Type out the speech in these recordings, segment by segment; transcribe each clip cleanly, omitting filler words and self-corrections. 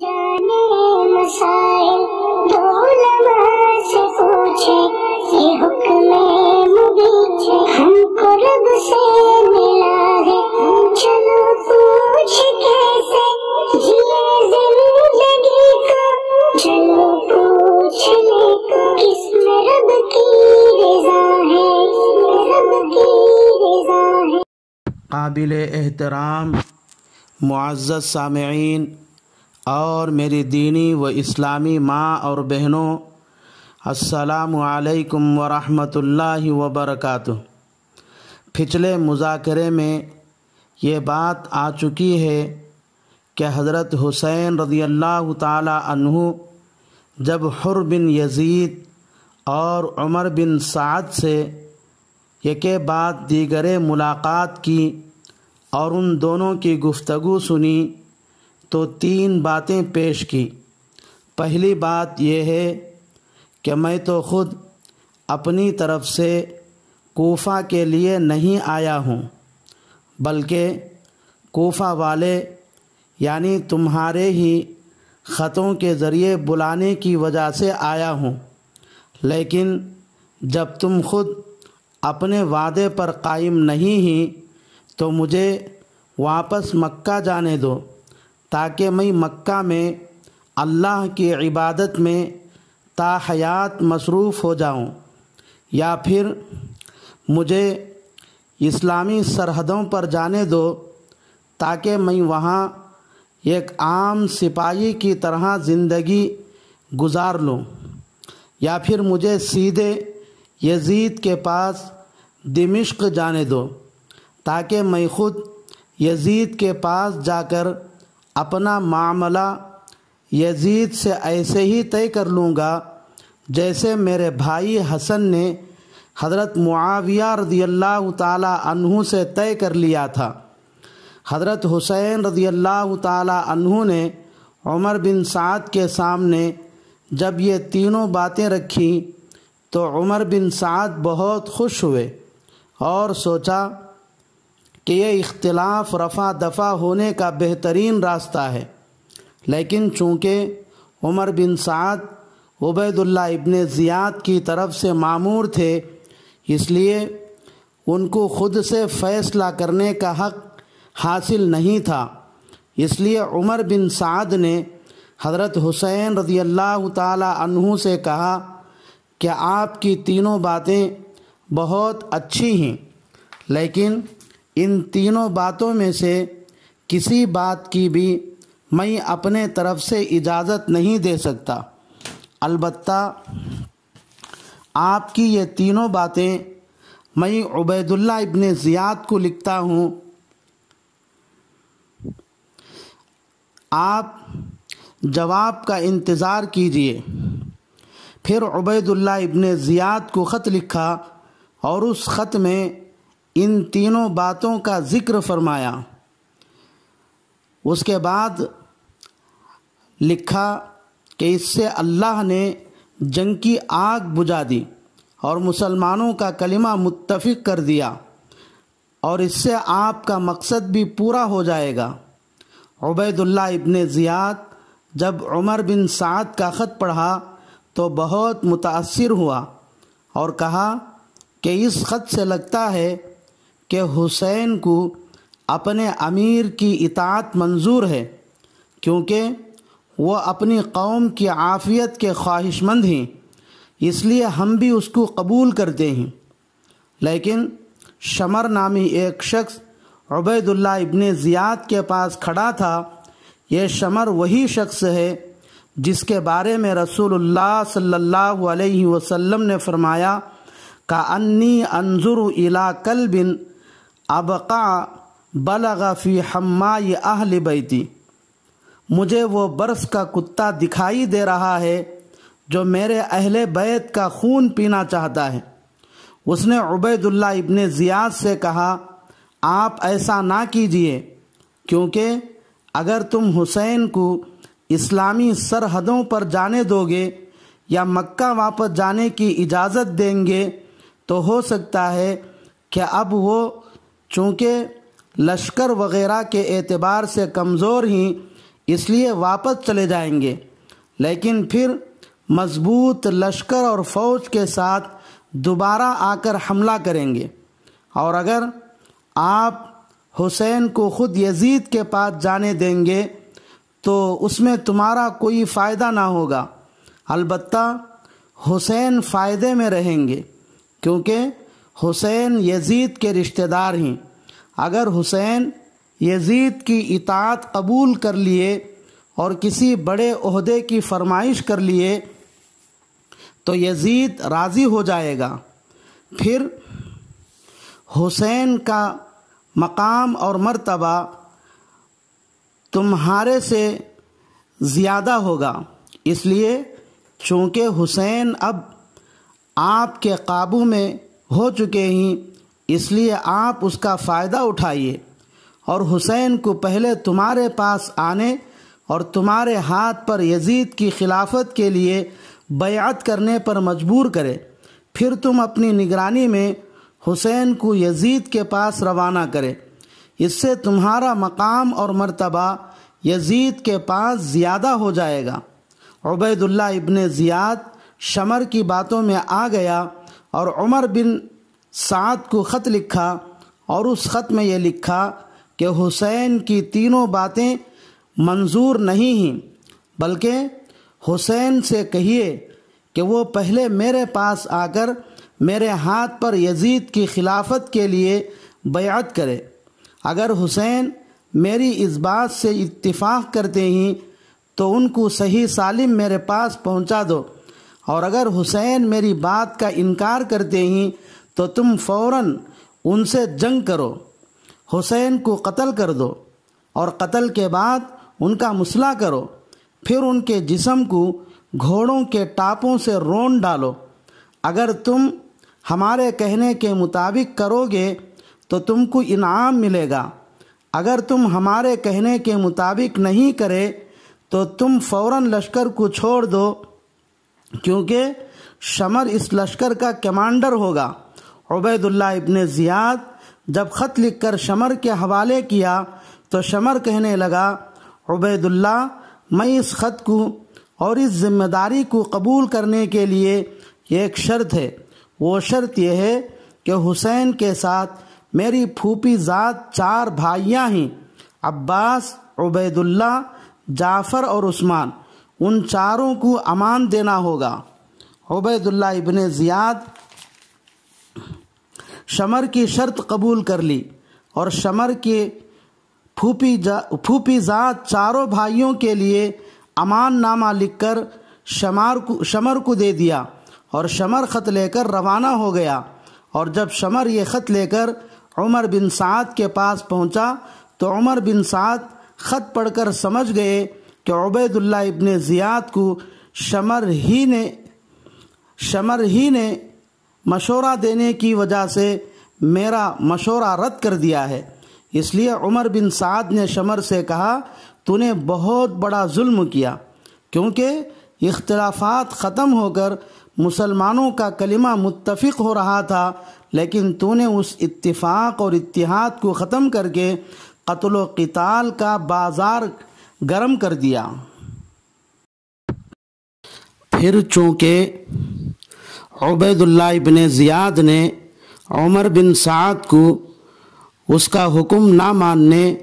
جانے مسائل دو علماء سے پوچھے، یہ حکم مبین ہم کو رب سے ملا ہے، چلو پوچھ کیسے جیے زندگی کو، چلو پوچھ لے کس میں رب کی رضا ہے، رب کی رضا ہے۔ قابل احترام معزز سامعین اور میری دینی و اسلامی ماں اور بہنوں، السلام علیکم ورحمۃ اللہ وبرکاتہ۔ پچھلے مذاکرے میں یہ بات آ چکی ہے کہ حضرت حسین رضی اللہ تعالی عنہ جب حر بن یزید اور عمر بن سعد سے یکے بعد دیگرے ملاقات کی اور ان دونوں کی گفتگو سنی تو تین باتیں پیش کی۔ پہلی بات یہ ہے کہ میں تو خود اپنی طرف سے کوفہ کے لیے نہیں آیا ہوں، بلکہ کوفہ والے یعنی تمہارے ہی خطوں کے ذریعے بلانے کی وجہ سے آیا ہوں، لیکن جب تم خود اپنے وعدے پر قائم نہیں ہی تو مجھے واپس مکہ جانے دو تاکہ میں مکہ میں اللہ کی عبادت میں تا حیات مصروف ہو جاؤں، یا پھر مجھے اسلامی سرحدوں پر جانے دو تاکہ میں وہاں ایک عام سپاہی کی طرح زندگی گزار لوں، یا پھر مجھے سیدھے یزید کے پاس دمشق جانے دو تاکہ میں خود یزید کے پاس جا کر اپنا معاملہ یزید سے ایسے ہی طے کر لوں گا جیسے میرے بھائی حسن نے حضرت معاویہ رضی اللہ تعالی عنہ سے طے کر لیا تھا۔ حضرت حسین رضی اللہ تعالی عنہ نے عمر بن سعد کے سامنے جب یہ تینوں باتیں رکھیں تو عمر بن سعد بہت خوش ہوئے اور سوچا کہ یہ اختلاف رفع دفع ہونے کا بہترین راستہ ہے، لیکن چونکہ عمر بن سعد عبید اللہ ابن زیاد کی طرف سے مامور تھے، اس لیے ان کو خود سے فیصلہ کرنے کا حق حاصل نہیں تھا۔ اس لیے عمر بن سعد نے حضرت حسین رضی اللہ تعالی عنہ سے کہا کہ آپ کی تینوں باتیں بہت اچھی ہیں، لیکن ان تینوں باتوں میں سے کسی بات کی بھی میں اپنے طرف سے اجازت نہیں دے سکتا، البتہ آپ کی یہ تینوں باتیں میں عبید اللہ ابن زیاد کو لکھتا ہوں، آپ جواب کا انتظار کیجیے۔ پھر عبید اللہ ابن زیاد کو خط لکھا اور اس خط میں ان تینوں باتوں کا ذکر فرمایا۔ اس کے بعد لکھا کہ اس سے اللہ نے جنگ کی آگ بجھا دی اور مسلمانوں کا کلمہ متفق کر دیا، اور اس سے آپ کا مقصد بھی پورا ہو جائے گا۔ عبید اللہ ابن زیاد جب عمر بن سعد کا خط پڑھا تو بہت متاثر ہوا اور کہا کہ اس خط سے لگتا ہے کہ حسین کو اپنے امیر کی اطاعت منظور ہے، کیونکہ وہ اپنی قوم کی عافیت کے خواہش مند ہیں، اس لیے ہم بھی اس کو قبول کرتے ہیں۔ لیکن شمر نامی ایک شخص عبید اللہ ابن زیاد کے پاس کھڑا تھا۔ یہ شمر وہی شخص ہے جس کے بارے میں رسول اللہ صلی اللہ علیہ وسلم نے فرمایا کأنی انظر الی کلب ابقع بلغ فی حماء اہل بیتی، مجھے وہ برس کا کتا دکھائی دے رہا ہے جو میرے اہل بیت کا خون پینا چاہتا ہے۔ اس نے عبید اللہ ابن زیاد سے کہا آپ ایسا نہ کیجئے، کیونکہ اگر تم حسین کو اسلامی سرحدوں پر جانے دو گے یا مکہ واپس جانے کی اجازت دیں گے تو ہو سکتا ہے کہ اب وہ چونکہ لشکر وغیرہ کے اعتبار سے کمزور ہیں، اس لیے واپس چلے جائیں گے، لیکن پھر مضبوط لشکر اور فوج کے ساتھ دوبارہ آ کر حملہ کریں گے، اور اگر آپ حسین کو خود یزید کے پاس جانے دیں گے تو اس میں تمہارا کوئی فائدہ نہ ہوگا، البتہ حسین فائدے میں رہیں گے، کیونکہ حسین یزید کے رشتہ دار ہیں۔ اگر حسین یزید کی اطاعت قبول کر لیے اور کسی بڑے عہدے کی فرمائش کر لیے تو یزید راضی ہو جائے گا، پھر حسین کا مقام اور مرتبہ تمہارے سے زیادہ ہوگا۔ اس لیے چونکہ حسین اب آپ کے قابو میں ہو چکے ہیں، اس لیے آپ اس کا فائدہ اٹھائیے اور حسین کو پہلے تمہارے پاس آنے اور تمہارے ہاتھ پر یزید کی خلافت کے لیے بیعت کرنے پر مجبور کرے، پھر تم اپنی نگرانی میں حسین کو یزید کے پاس روانہ کرے، اس سے تمہارا مقام اور مرتبہ یزید کے پاس زیادہ ہو جائے گا۔ عبید اللہ ابن زیاد شمر کی باتوں میں آ گیا اور عمر بن سعد کو خط لکھا، اور اس خط میں یہ لکھا کہ حسین کی تینوں باتیں منظور نہیں ہیں، بلکہ حسین سے کہیے کہ وہ پہلے میرے پاس آ کر میرے ہاتھ پر یزید کی خلافت کے لیے بیعت کرے۔ اگر حسین میری اس بات سے اتفاق کرتے ہیں تو ان کو صحیح سالم میرے پاس پہنچا دو، اور اگر حسین میری بات کا انکار کرتے ہیں تو تم فوراً ان سے جنگ کرو، حسین کو قتل کر دو، اور قتل کے بعد ان کا مسئلہ کرو، پھر ان کے جسم کو گھوڑوں کے ٹاپوں سے رون ڈالو۔ اگر تم ہمارے کہنے کے مطابق کرو گے تو تم کو انعام ملے گا، اگر تم ہمارے کہنے کے مطابق نہیں کرے تو تم فوراً لشکر کو چھوڑ دو، کیونکہ شمر اس لشکر کا کمانڈر ہوگا۔ عبید اللہ ابن زیاد جب خط لکھ کر شمر کے حوالے کیا تو شمر کہنے لگا، عبید اللہ، میں اس خط کو اور اس ذمہ داری کو قبول کرنے کے لیے ایک شرط ہے، وہ شرط یہ ہے کہ حسین کے ساتھ میری پھوپھی ذات 4 بھائیاں ہیں، عباس، عبید اللہ، جعفر اور عثمان، ان چاروں کو امان دینا ہوگا۔ عبید اللہ ابن زیاد شمر کی شرط قبول کر لی اور شمر کے پھوپھی ذات 4 بھائیوں کے لیے امان نامہ لکھ کر شمر کو دے دیا، اور شمر خط لے کر روانہ ہو گیا۔ اور جب شمر یہ خط لے کر عمر بن سعد کے پاس پہنچا تو عمر بن سعد خط پڑھ کر سمجھ گئے کہ عبید اللہ ابن زیاد کو شمر ہی نے مشورہ دینے کی وجہ سے میرا مشورہ رد کر دیا ہے۔ اس لیے عمر بن سعد نے شمر سے کہا، تو نے بہت بڑا ظلم کیا، کیونکہ اختلافات ختم ہو کر مسلمانوں کا کلمہ متفق ہو رہا تھا، لیکن تو نے اس اتفاق اور اتحاد کو ختم کر کے قتل و قتال کا بازار گرم کر دیا۔ پھر چونکہ عبید اللہ ابن زیاد نے عمر بن سعد کو اس کا حکم نہ ماننے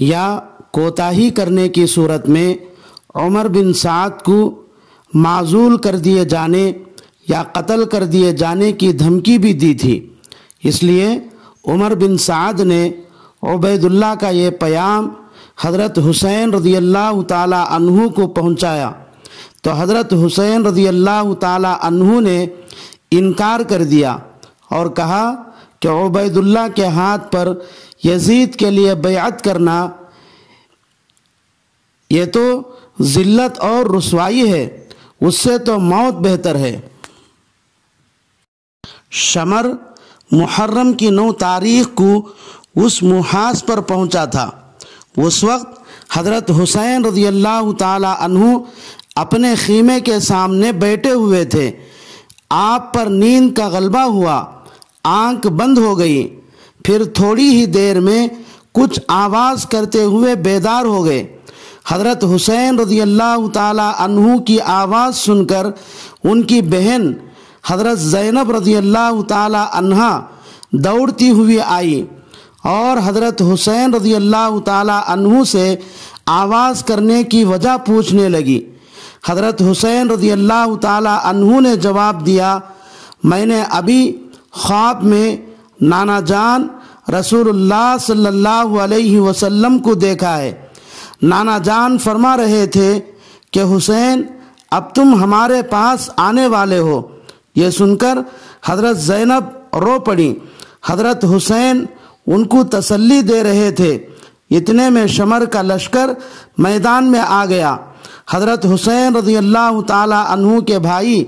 یا کوتاہی کرنے کی صورت میں عمر بن سعد کو معزول کر دیے جانے یا قتل کر دیے جانے کی دھمکی بھی دی تھی، اس لیے عمر بن سعد نے عبید اللہ کا یہ پیام حضرت حسین رضی اللہ تعالی عنہ کو پہنچایا تو حضرت حسین رضی اللہ تعالی عنہ نے انکار کر دیا اور کہا کہ عبید اللہ کے ہاتھ پر یزید کے لیے بیعت کرنا یہ تو ذلت اور رسوائی ہے، اس سے تو موت بہتر ہے۔ شمر محرم کی 9 تاریخ کو اس محاذ پر پہنچا تھا۔ اس وقت حضرت حسین رضی اللہ تعالی عنہ اپنے خیمے کے سامنے بیٹھے ہوئے تھے۔ آپ پر نیند کا غلبہ ہوا، آنکھ بند ہو گئی، پھر تھوڑی ہی دیر میں کچھ آواز کرتے ہوئے بیدار ہو گئے۔ حضرت حسین رضی اللہ تعالی عنہ کی آواز سن کر ان کی بہن حضرت زینب رضی اللہ تعالی عنہا دوڑتی ہوئی آئی اور حضرت حسین رضی اللہ تعالی عنہ سے آواز کرنے کی وجہ پوچھنے لگی۔ حضرت حسین رضی اللہ تعالی عنہ نے جواب دیا، میں نے ابھی خواب میں نانا جان رسول اللہ صلی اللہ علیہ وسلم کو دیکھا ہے۔ نانا جان فرما رہے تھے کہ حسین اب تم ہمارے پاس آنے والے ہو۔ یہ سن کر حضرت زینب رو پڑی۔ حضرت حسین ان کو تسلی دے رہے تھے، اتنے میں شمر کا لشکر میدان میں آ گیا۔ حضرت حسین رضی اللہ تعالی عنہ کے بھائی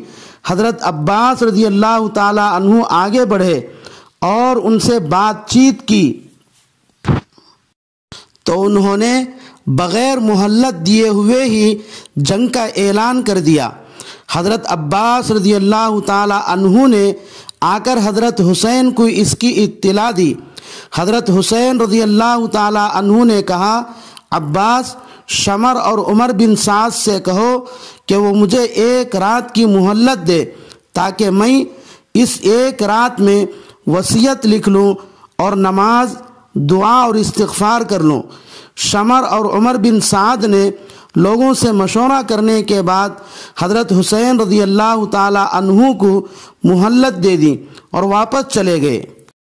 حضرت عباس رضی اللہ تعالی عنہ آگے بڑھے اور ان سے بات چیت کی تو انہوں نے بغیر مہلت دیے ہوئے ہی جنگ کا اعلان کر دیا۔ حضرت عباس رضی اللہ تعالی عنہ نے آ کر حضرت حسین کو اس کی اطلاع دی۔ حضرت حسین رضی اللہ تعالی عنہ نے کہا، عباس، شمر اور عمر بن سعد سے کہو کہ وہ مجھے ایک رات کی مہلت دے تاکہ میں اس ایک رات میں وصیت لکھ لوں اور نماز، دعا اور استغفار کر لوں۔ شمر اور عمر بن سعد نے لوگوں سے مشورہ کرنے کے بعد حضرت حسین رضی اللہ تعالی عنہ کو مہلت دے دی اور واپس چلے گئے۔